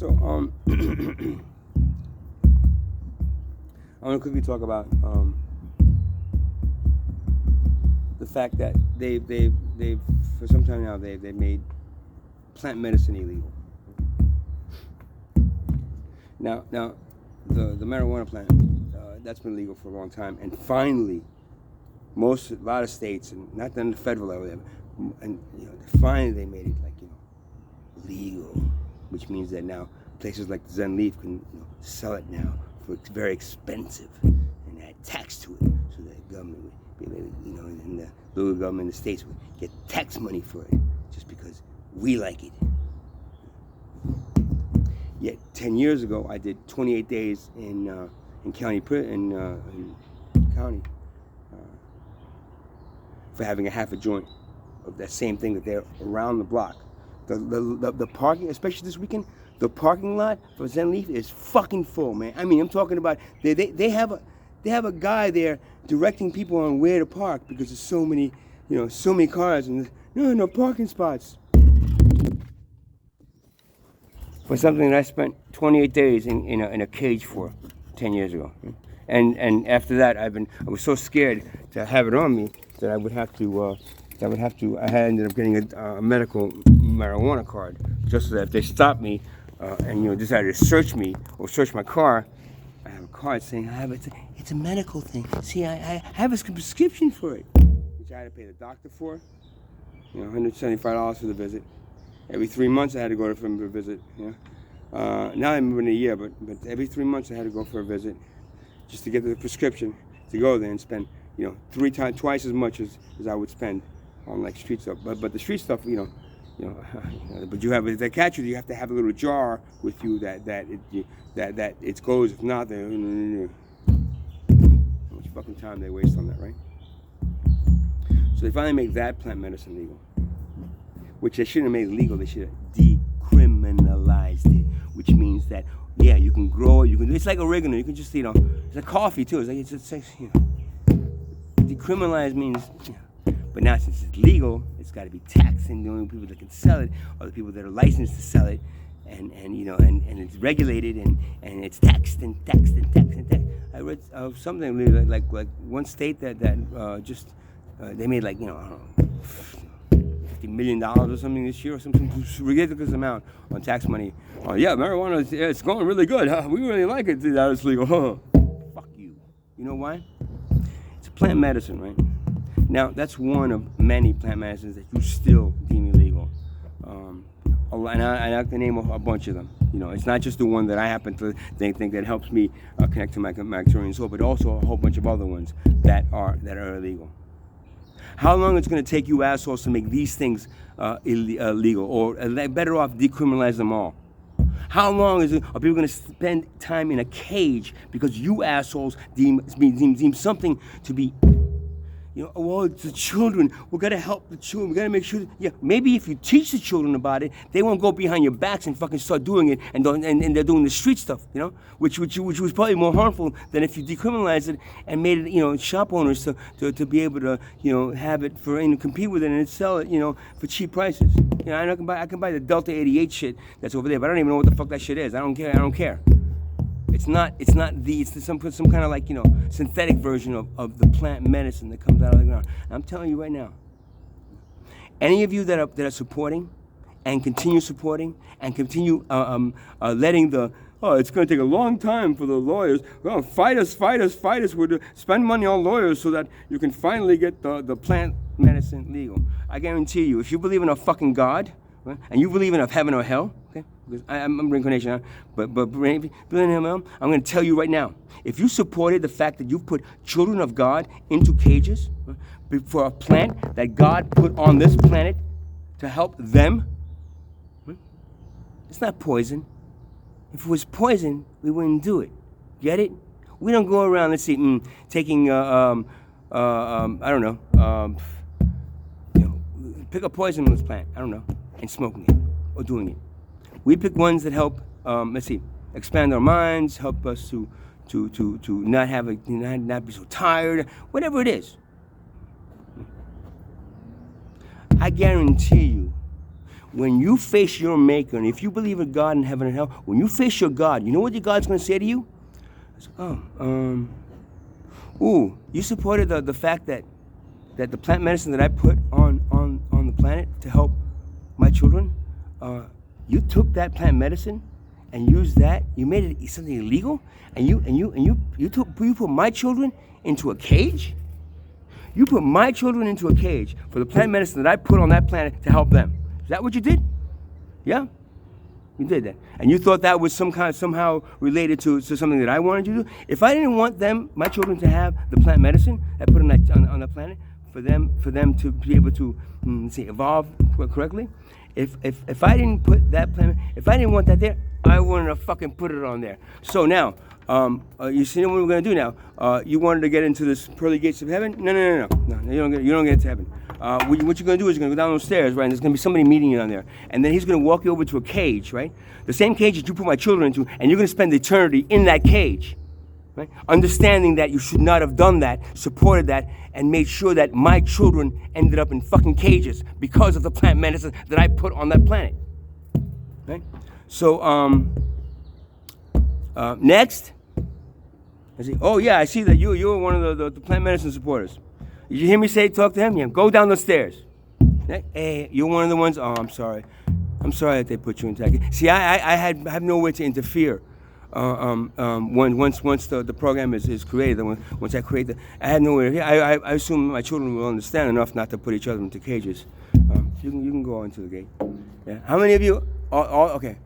So, I want to quickly talk about the fact that they've for some time now they've made plant medicine illegal. Now the marijuana plant that's been legal for a long time, and finally, a lot of states, and not on the federal level, and finally they made it legal, which means that now places like Zen Leaf can sell it now for very expensive and add tax to it, so that the government would be, and the local government in the states would get tax money for it just because we like it. Yet 10 years ago, I did 28 days in county for having a half a joint of that same thing that they're around the block. The parking, especially this weekend, the parking lot for Zen Leaf is fucking full, man. I mean, I'm talking about they have a guy there directing people on where to park because there's so many cars and no parking spots. For something that I spent 28 days in a cage for 10 years ago, and after that I was so scared to have it on me that I ended up getting a medical marijuana card, just so that if they stopped me and decided to search me or search my car, I have a card saying it's a medical thing. See, I have a prescription for it, which I had to pay the doctor for, $175 for the visit. Every 3 months I had to go for a visit. Now I'm in a year, but every 3 months I had to go for a visit just to get the prescription to go there and spend twice as much as I would spend on like street stuff. But the street stuff, but if they catch you have to have a little jar with you that it goes. If not, then how much fucking time they waste on that, right? So they finally make that plant medicine legal, which they shouldn't have made legal. They should have decriminalized it, which means that you can grow it. It's like oregano. You can just it's like coffee too. It's decriminalized means. But now since it's legal, it's got to be taxed, and the only people that can sell it are the people that are licensed to sell it, and it's regulated and it's taxed and taxed and taxed and taxed. I read something like one state that just they made I don't know, $50 million or something this year, or some ridiculous amount on tax money. Marijuana, it's going really good. We really like it that it's legal. Fuck you. You know why? It's a plant medicine, right? Now, that's one of many plant medicines that you still deem illegal. And I can name a bunch of them. It's not just the one that I happen to think that helps me connect to my Victorian soul, but also a whole bunch of other ones that are illegal. How long it's going to take you assholes to make these things illegal, or better off decriminalize them all? How long are people going to spend time in a cage because you assholes deem something to be? It's the children. We've got to help the children. We've got to make sure. Maybe if you teach the children about it, they won't go behind your backs and fucking start doing it, and they're doing the street stuff, which was probably more harmful than if you decriminalized it and made it, shop owners to be able to, have it compete with it and sell it, for cheap prices. I can buy the Delta 88 shit that's over there, but I don't even know what the fuck that shit is. I don't care. It's some kind of synthetic version of the plant medicine that comes out of the ground. And I'm telling you right now, any of you that are supporting and continue supporting and continue letting it's going to take a long time for the lawyers. Well, fight us. We'll spend money on lawyers so that you can finally get the plant medicine legal. I guarantee you, if you believe in a fucking God, right, and you believe in a heaven or hell, okay? Because I'm reincarnation, but believing in him, I'm going to tell you right now, if you supported the fact that you put children of God into cages for a plant that God put on this planet to help them, it's not poison. If it was poison, we wouldn't do it. Get it? We don't go around, taking, I don't know, pick a poisonous plant, I don't know, and smoking it or doing it. We pick ones that help, expand our minds, help us to not be so tired, whatever it is. I guarantee you, when you face your maker, and if you believe in God in heaven and hell, when you face your God, you know what your God's going to say to you? You supported the fact that the plant medicine that I put on the planet to help my children, you took that plant medicine and used that. You made it something illegal, and you put my children into a cage. You put my children into a cage for the plant medicine that I put on that planet to help them. Is that what you did? Yeah, you did that, and you thought that was somehow related to something that I wanted you to do. If I didn't want my children, to have the plant medicine I put on the planet for them to be able to evolve correctly, if I didn't put that plant, if I didn't want that there, I wouldn't have fucking put it on there. So now, you see what we're gonna do now? You wanted to get into this pearly gates of heaven? No. You don't get into heaven. What you're gonna do is you're gonna go down those stairs, right? And there's gonna be somebody meeting you down there, and then he's gonna walk you over to a cage, right? The same cage that you put my children into, and you're gonna spend eternity in that cage, right? Understanding that you should not have done that, supported that, and made sure that my children ended up in fucking cages because of the plant medicine that I put on that planet, right? So, next. I see. Oh yeah, I see that you're one of the plant medicine supporters. Did you hear me say talk to him? Yeah, go down the stairs. Hey, you're one of the ones. Oh, I'm sorry. I'm sorry that they put you in that. See, I have no way to interfere. Once the program is created, once I create I had no way. I assume my children will understand enough not to put each other into cages. You can go into the gate. Yeah. How many of you? All okay.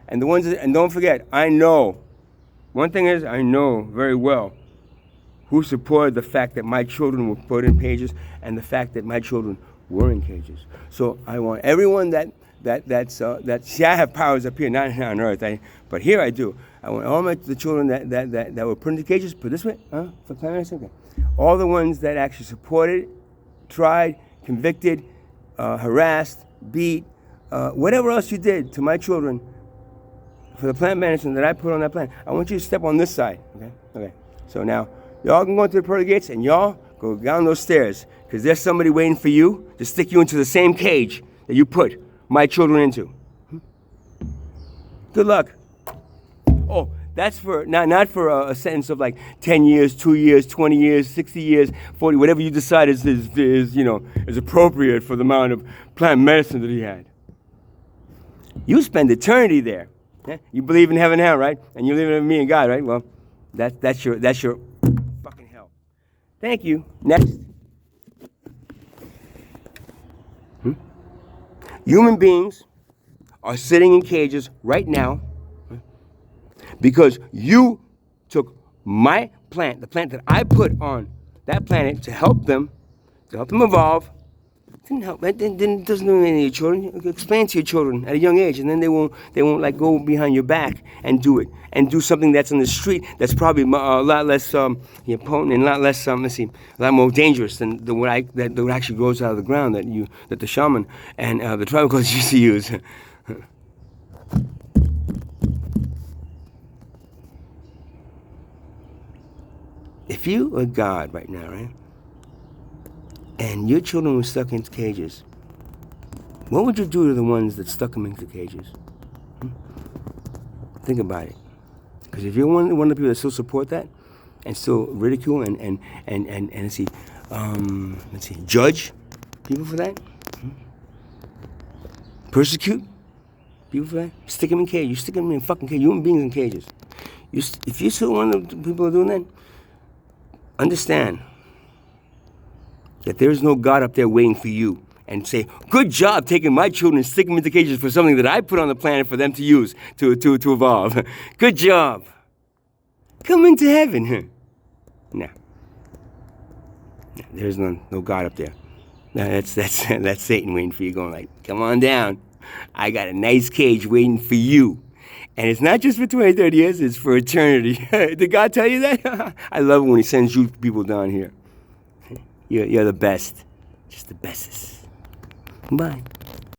And the ones and don't forget, I know. One thing is, I know very well who supported the fact that my children were put in cages and the fact that my children were in cages. So I want everyone that see, I have powers up here, not on earth, but here I do. I want all the children that were put into cages, put this way, for climate, okay. All the ones that actually supported, tried, convicted, harassed, beat, whatever else you did to my children, for the plant medicine that I put on that plant, I want you to step on this side, okay? Okay. So now, y'all can go into the pearly gates and y'all go down those stairs, because there's somebody waiting for you to stick you into the same cage that you put my children into. Good luck. Oh, that's for not for a sentence of like 10 years, 2 years, 20 years, 60 years, 40, whatever you decide is appropriate for the amount of plant medicine that he had. You spend eternity there. Yeah? You believe in heaven and hell, right? And you live in me and God, right? Well, that's your fucking hell. Thank you. Next. Human beings are sitting in cages right now because you took my plant, the plant that I put on that planet to help them evolve. Didn't help. That doesn't do anything to your children. Explain to your children at a young age, and then they won't like go behind your back and do it, and do something that's on the street that's probably a lot less potent and a lot less a lot more dangerous than what actually grows out of the ground that the shaman and the tribal culture used to use. If you are God right now, right? And your children were stuck in cages, what would you do to the ones that stuck them into cages? Think about it. Because if you're one of the people that still support that, and still ridicule and judge people for that, persecute people for that, stick them in cages. You stick them in fucking cages. Human beings in cages. If you're still one of the people who are doing that, understand that there's no God up there waiting for you and say, good job taking my children and sticking them into cages for something that I put on the planet for them to use to evolve. Good job. Come into heaven. No. There's no God up there. No, that's Satan waiting for you, going like, come on down. I got a nice cage waiting for you. And it's not just for 20, 30 years, it's for eternity. Did God tell you that? I love it when he sends you people down here. You're the best. Just the bestest. Bye.